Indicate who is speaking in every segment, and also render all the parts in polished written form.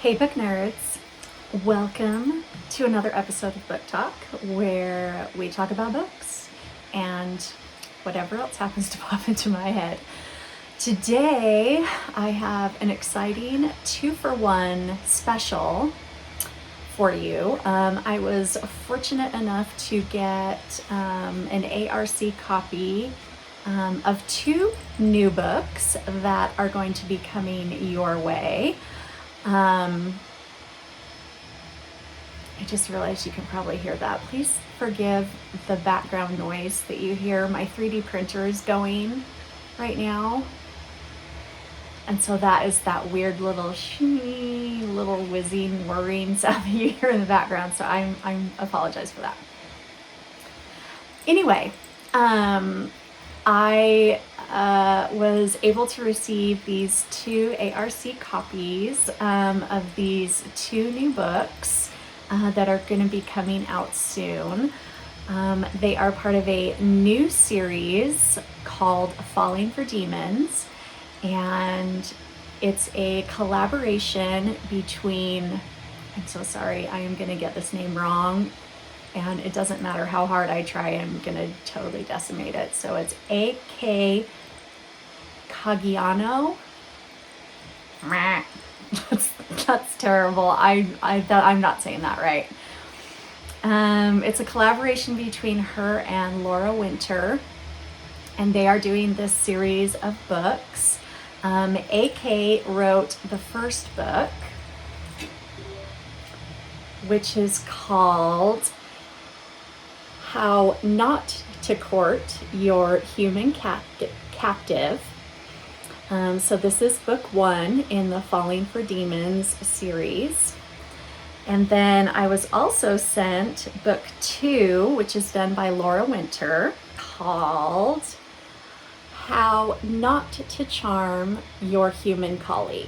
Speaker 1: Hey book nerds, welcome to another episode of Book Talk where we talk about books and whatever else happens to pop into my head. Today I have an exciting 2-for-1 special for you. I was fortunate enough to get an ARC copy of 2 new books that are going to be coming your way. I just realized you can probably hear that. Please forgive the background noise that you hear. My 3D printer is going right now. And so that is that weird little little whizzing, whirring sound that you hear in the background. So I apologize for that. Anyway, I was able to receive these 2 ARC copies of these 2 new books that are going to be coming out soon. They are part of a new series called Falling for Demons, and it's a collaboration between, I'm so sorry, I am going to get this name wrong, and it doesn't matter how hard I try, I'm going to totally decimate it. So it's A.K. Caggiano. That's terrible. I'm not saying that right. It's a collaboration between her and Laura Winter, and they are doing this series of books. A.K. wrote the first book, which is called How Not to Court Your Human Captive. So this is book 1 in the Falling for Demons series. And then I was also sent book 2, which is done by Laura Winter, called How Not to Charm Your Human Colleague.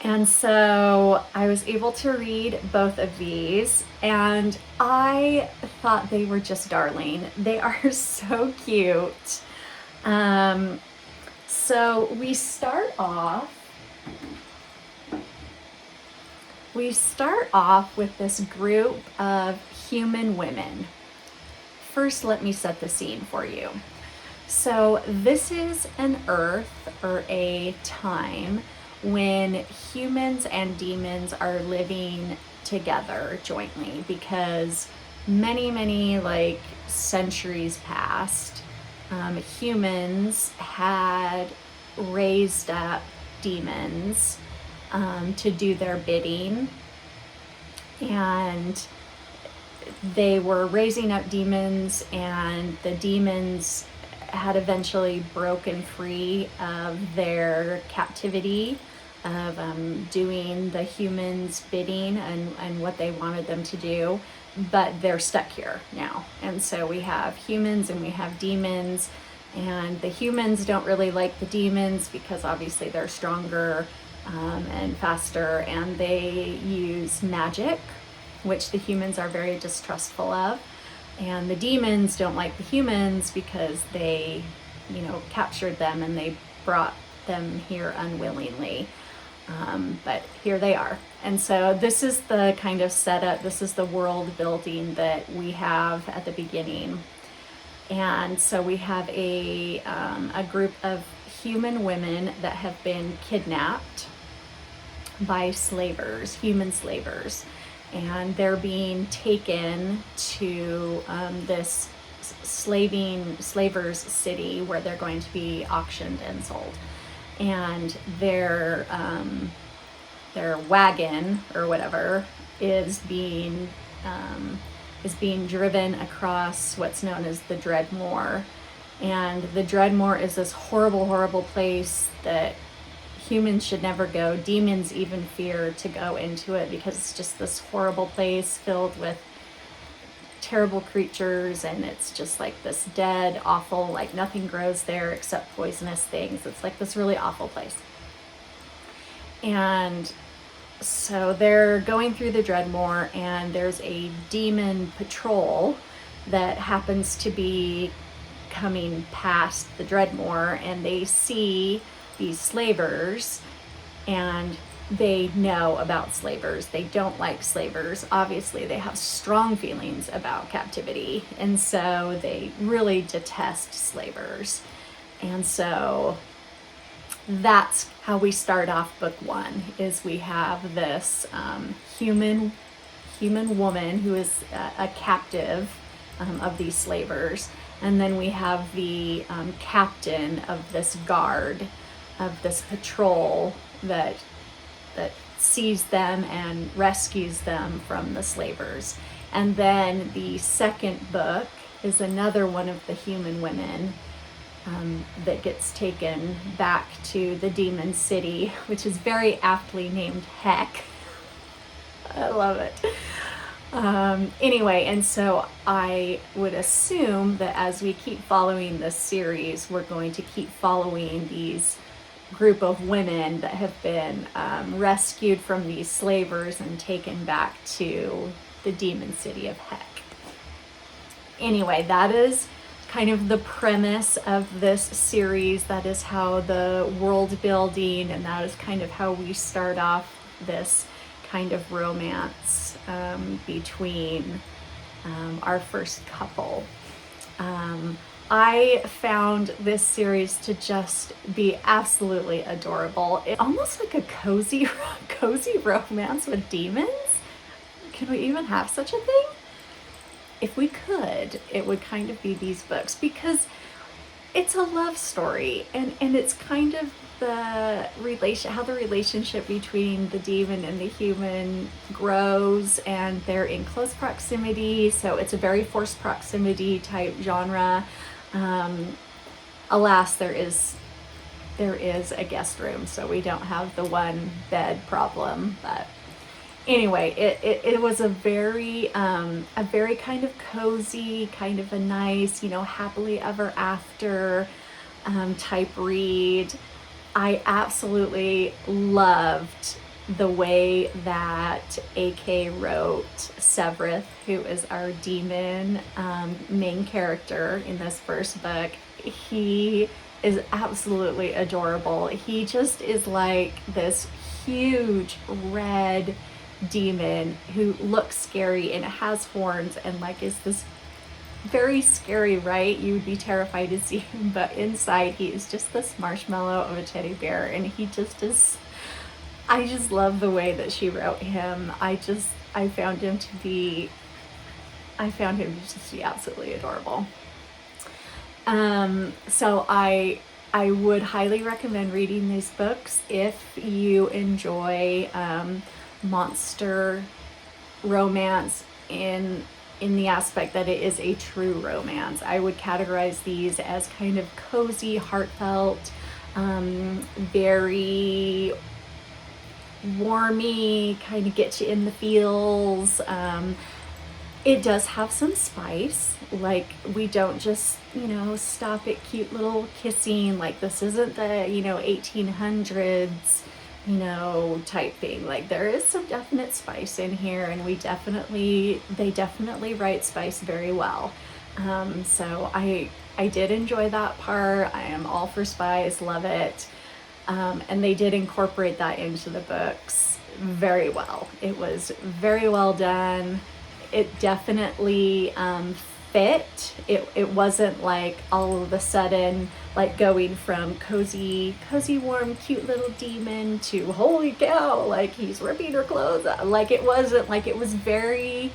Speaker 1: And so I was able to read both of these, and I thought they were just darling. They are so cute. So we start off with this group of human women. First, let me set the scene for you. So this is an earth or a time when humans and demons are living together jointly, because many like centuries past, humans had raised up demons to do their bidding, and they were raising up demons, and the demons had eventually broken free of their captivity of doing the humans' bidding and what they wanted them to do, but they're stuck here now. And so we have humans and we have demons, and the humans don't really like the demons because obviously they're stronger and faster, and they use magic, which the humans are very distrustful of. And the demons don't like the humans because they, captured them and they brought them here unwillingly. But here they are. And so this is the kind of setup, this is the world building that we have at the beginning. And so we have a group of human women that have been kidnapped by slavers, human slavers. And they're being taken to this slavers city where they're going to be auctioned and sold. And their wagon or whatever is being driven across what's known as the Dreadmore. And the Dreadmore is this horrible place that humans should never go. Demons even fear to go into it because it's just this horrible place filled with terrible creatures, and it's just like this dead, awful, like nothing grows there except poisonous things. It's like this really awful place. And so they're going through the Dreadmore, and there's a demon patrol that happens to be coming past the Dreadmore, and they see these slavers, and they know about slavers. They don't like slavers. Obviously, they have strong feelings about captivity, and so they really detest slavers. And so that's how we start off book one, is we have this human woman who is a captive of these slavers. And then we have the captain of this guard, of this patrol that sees them and rescues them from the slavers. And then the second book is another one of the human women that gets taken back to the demon city, which is very aptly named Heck. I love it. Anyway, and so I would assume that as we keep following this series, we're going to keep following these group of women that have been rescued from these slavers and taken back to the demon city of Heck. Anyway, that is kind of the premise of this series. That is how the world building, and that is kind of how we start off this kind of romance between our first couple. I found this series to just be absolutely adorable. It's almost like a cozy romance with demons. Can we even have such a thing? If we could, it would kind of be these books, because it's a love story, and it's kind of how the relationship between the demon and the human grows, and they're in close proximity, so it's a very forced proximity type genre. Alas, there is a guest room, so we don't have the one bed problem. But anyway, it was a very kind of cozy, kind of a nice, happily ever after type read. I absolutely loved the way that AK wrote Severith, who is our demon main character in this first book. He is absolutely adorable. He just is like this huge red demon who looks scary and has horns and is this very scary, right? You would be terrified to see him, but inside he is just this marshmallow of a teddy bear, and he just is. I just love the way that she wrote him. I found him to just be absolutely adorable. So I would highly recommend reading these books if you enjoy monster romance in the aspect that it is a true romance. I would categorize these as kind of cozy, heartfelt, very warmy, kind of get you in the feels. It does have some spice. We don't just, stop at cute little kissing. This isn't the, 1800s, type thing. There is some definite spice in here, and they definitely write spice very well. So I did enjoy that part. I am all for spice, love it. And they did incorporate that into the books very well. It was very well done. It definitely fit. It wasn't all of a sudden going from cozy, warm, cute little demon to holy cow, he's ripping her clothes out. It wasn't. It was very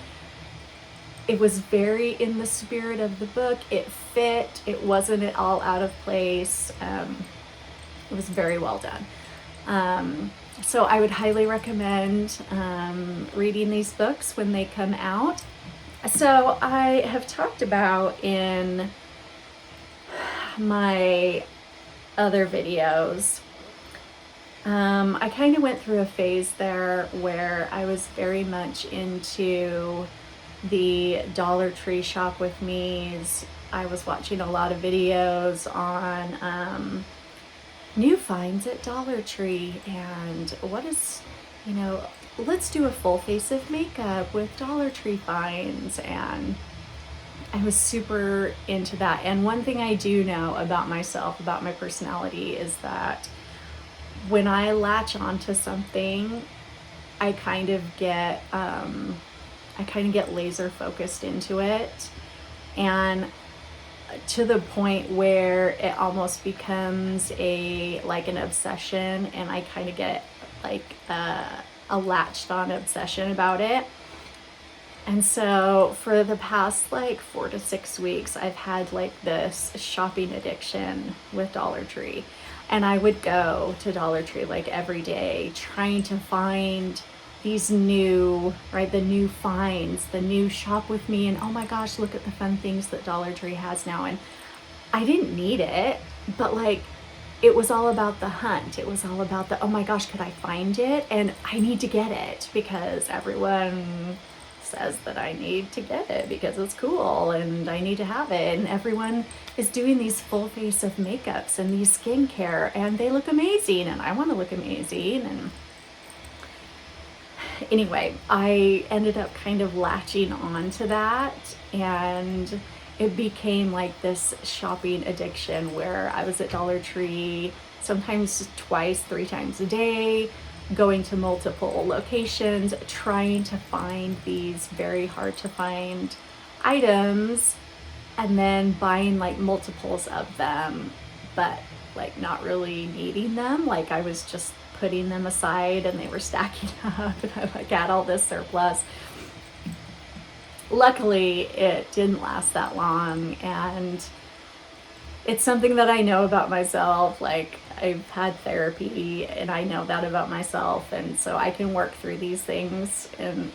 Speaker 1: in the spirit of the book. It fit. It wasn't at all out of place. It was very well done. So I would highly recommend reading these books when they come out. So I have talked about in my other videos, I kind of went through a phase there where I was very much into the Dollar Tree shop with me's. I was watching a lot of videos on new finds at Dollar Tree, and let's do a full face of makeup with Dollar Tree finds, and I was super into that. And one thing I do know about myself, about my personality, is that when I latch onto something, I kind of get laser focused into it, and to the point where it almost becomes an obsession, and I kind of get like a latched on obsession about it. And so for the past like 4 to 6 weeks, I've had like this shopping addiction with Dollar Tree. And I would go to Dollar Tree like every day trying to find these new, right, the new finds, the new shop with me. And oh my gosh, look at the fun things that Dollar Tree has now. And I didn't need it, but like, it was all about the hunt. It was all about the, oh my gosh, could I find it? And I need to get it because everyone says that I need to get it because it's cool and I need to have it. And everyone is doing these full face of makeups and these skincare, and they look amazing, and I want to look amazing. And anyway, I ended up kind of latching on to that, and it became like this shopping addiction where I was at Dollar Tree sometimes twice, 3 times a day, going to multiple locations, trying to find these very hard to find items, and then buying like multiples of them, but like not really needing them. Like I was just putting them aside and they were stacking up, and I like had all this surplus. Luckily, it didn't last that long, and it's something that I know about myself. Like I've had therapy and I know that about myself, and so I can work through these things and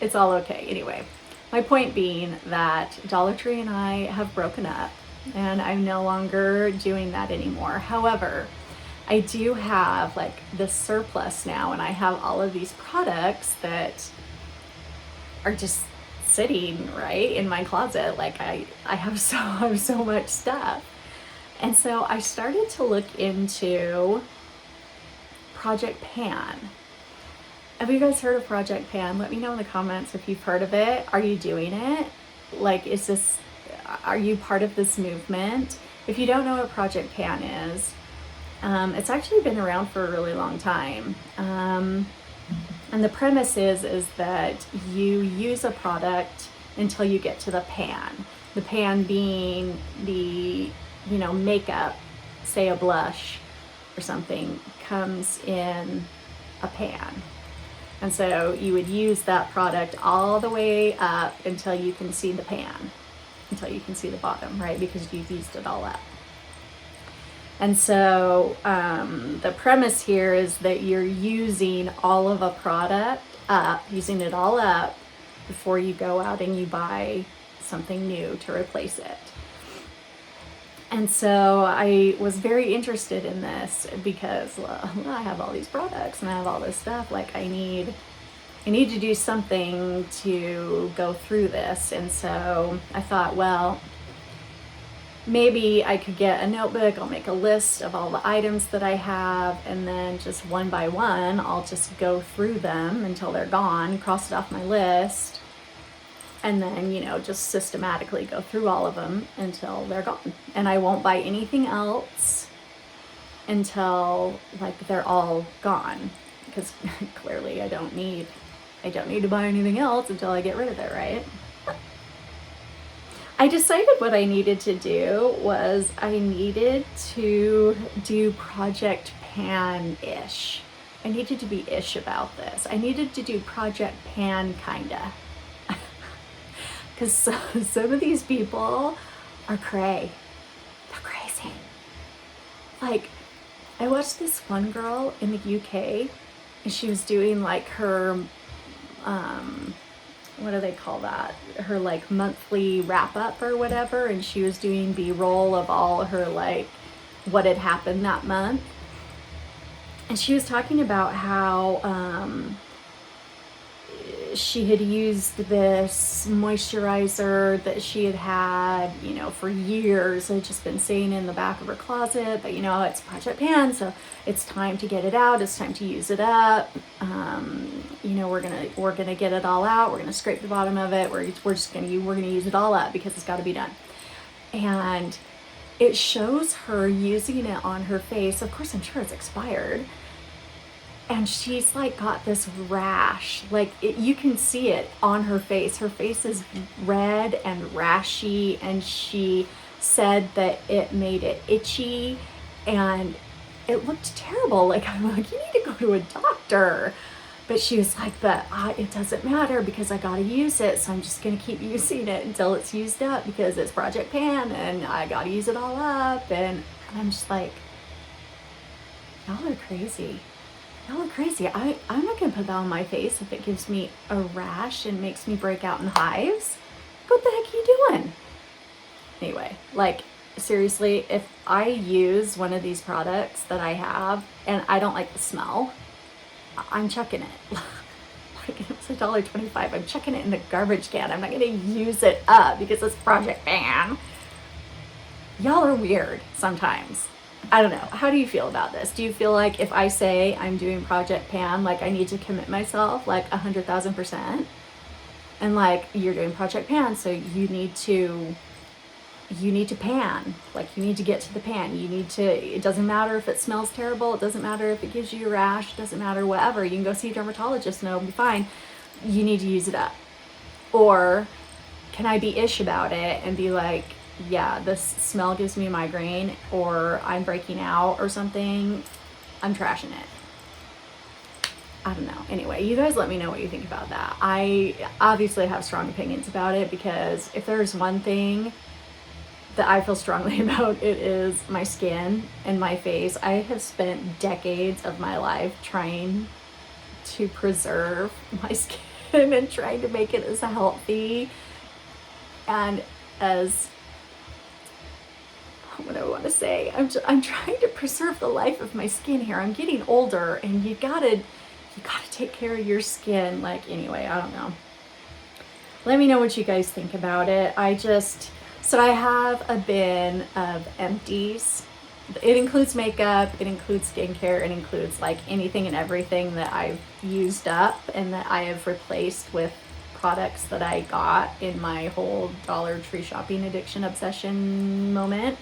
Speaker 1: it's all okay. Anyway, my point being that Dollar Tree and I have broken up, and I'm no longer doing that anymore. However, I do have like this surplus now, and I have all of these products that are just sitting right in my closet. Like I have so much stuff. And so I started to look into Project Pan. Have you guys heard of Project Pan? Let me know in the comments if you've heard of it. Are you doing it? Like, are you part of this movement? If you don't know what Project Pan is, it's actually been around for a really long time. And the premise is that you use a product until you get to the pan. The pan being the, makeup, say a blush or something, comes in a pan. And so you would use that product all the way up until you can see the pan, until you can see the bottom, right? Because you've used it all up. And so the premise here is that you're using all of a product up, using it all up before you go out and you buy something new to replace it. And so I was very interested in this because I have all these products and I have all this stuff. Like I need to do something to go through this. And so I thought, well, maybe I could get a notebook. I'll make a list of all the items that I have, and then just one by one, I'll just go through them until they're gone, cross it off my list, and then, just systematically go through all of them until they're gone. And I won't buy anything else until like they're all gone, because clearly I don't need to buy anything else until I get rid of it, right? I decided what I needed to do was I needed to do Project Pan-ish. I needed to be ish about this. I needed to do Project Pan kinda. Because some of these people are cray. They're crazy. Like, I watched this one girl in the UK, and she was doing like her, what do they call that? Her like monthly wrap up or whatever. And she was doing B-roll of all her like what had happened that month. And she was talking about how she had used this moisturizer that she had, for years. It had just been sitting in the back of her closet, but it's Project Pan, so it's time to get it out. It's time to use it up. We're gonna get it all out. We're gonna scrape the bottom of it. We're gonna use it all up because it's got to be done. And it shows her using it on her face. Of course, I'm sure it's expired. And she's like got this rash, like you can see it on her face. Her face is red and rashy, and she said that it made it itchy and it looked terrible. Like, I'm like, you need to go to a doctor. But she was like, but it doesn't matter because I gotta use it, so I'm just gonna keep using it until it's used up because it's Project Pan and I gotta use it all up. And I'm just like, y'all are crazy. Y'all are crazy. I'm not gonna put that on my face if it gives me a rash and makes me break out in hives. What the heck are you doing? Anyway, like, seriously, if I use one of these products that I have and I don't like the smell, I'm chucking it. Like, it's $1.25. I'm chucking it in the garbage can. I'm not gonna use it up because it's Project Pan. Y'all are weird sometimes. I don't know. How do you feel about this? Do you feel like if I say I'm doing Project Pan, like I need to commit myself like 100,000%? And like, you're doing Project Pan, so you need to pan. Like, you need to get to the pan. You need to, it doesn't matter if it smells terrible. It doesn't matter if it gives you a rash. It doesn't matter, whatever. You can go see a dermatologist and it'll be fine. You need to use it up. Or can I be ish about it and be like, yeah, this smell gives me a migraine, or I'm breaking out or something, I'm trashing it. I don't know. Anyway, you guys let me know what you think about that. I obviously have strong opinions about it because if there's one thing that I feel strongly about, it is my skin and my face. I have spent decades of my life trying to preserve my skin and trying to make it as healthy and as, what do I want to say? I'm trying to preserve the life of my skin here. I'm getting older, and you gotta take care of your skin. Like, anyway, I don't know. Let me know what you guys think about it. So I have a bin of empties. It includes makeup, it includes skincare, it includes like anything and everything that I've used up and that I have replaced with products that I got in my whole Dollar Tree shopping addiction obsession moment.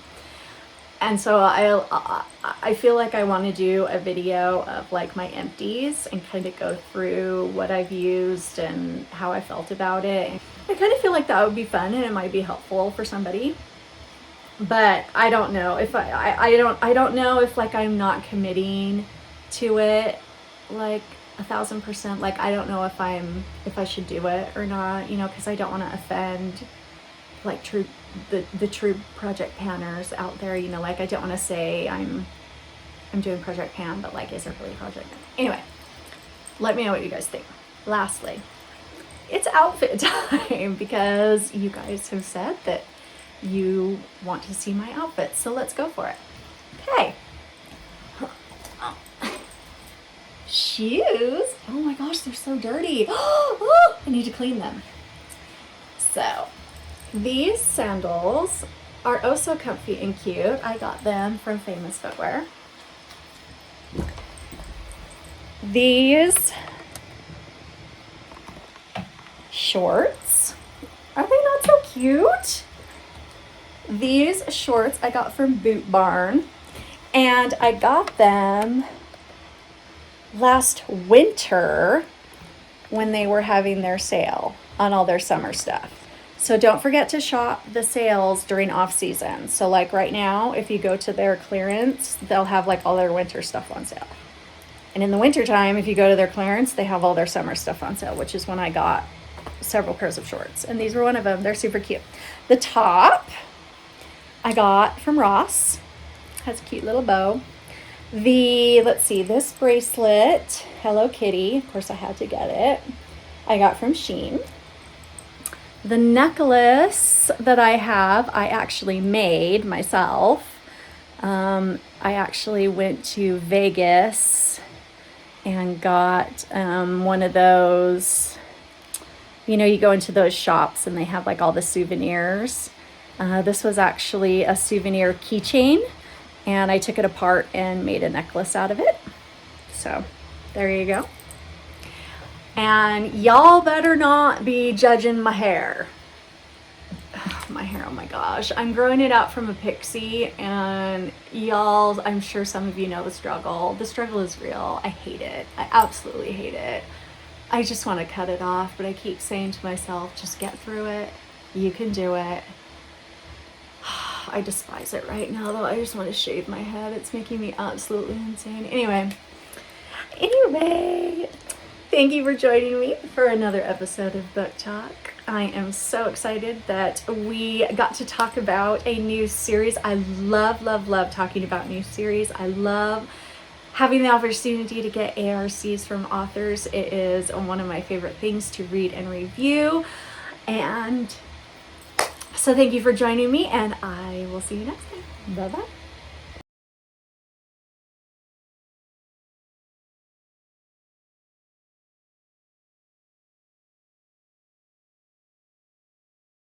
Speaker 1: And so I feel like I want to do a video of like my empties and kind of go through what I've used and how I felt about it. I kind of feel like that would be fun and it might be helpful for somebody. But I don't know if I don't know if like I'm not committing to it like 1,000%. Like, I don't know if I should do it or not, you know, because I don't want to offend like the true Project Panners out there, you know. Like, I don't want to say I'm doing Project Pan, but like, is it really Project Pan? Anyway, let me know what you guys think. Lastly, it's outfit time because you guys have said that you want to see my outfits, so let's go for it. Okay. Shoes. Oh my gosh, they're so dirty. I need to clean them. So these sandals are oh so comfy and cute. I got them from Famous Footwear. These shorts, are they not so cute? These shorts I got from Boot Barn, and I got them last winter when they were having their sale on all their summer stuff. So don't forget to shop the sales during off season. So like right now, if you go to their clearance, they'll have like all their winter stuff on sale. And in the winter time, if you go to their clearance, they have all their summer stuff on sale, which is when I got several pairs of shorts. And these were one of them. They're super cute. The top I got from Ross. Has a cute little bow. Let's see, this bracelet, Hello Kitty, of course I had to get it, I got from Shein. The necklace that I have, I actually made myself. I actually went to Vegas and got one of those, you know, you go into those shops and they have like all the souvenirs. This was actually a souvenir keychain, and I took it apart and made a necklace out of it. So there you go. And y'all better not be judging my hair. to my hair. Oh my gosh. I'm growing it out from a pixie, and y'all, I'm sure some of you know the struggle. The struggle is real. I hate it. I absolutely hate it. I just want to cut it off, but I keep saying to myself, just get through it. You can do it. I despise it right now, though. I just want to shave my head. It's making me absolutely insane. Anyway, thank you for joining me for another episode of Book Talk. I am so excited that we got to talk about a new series. I love talking about new series. I love having the opportunity to get ARCs from authors. It is one of my favorite things to read and review. And so thank you for joining me, and I will see you next time. Bye-bye.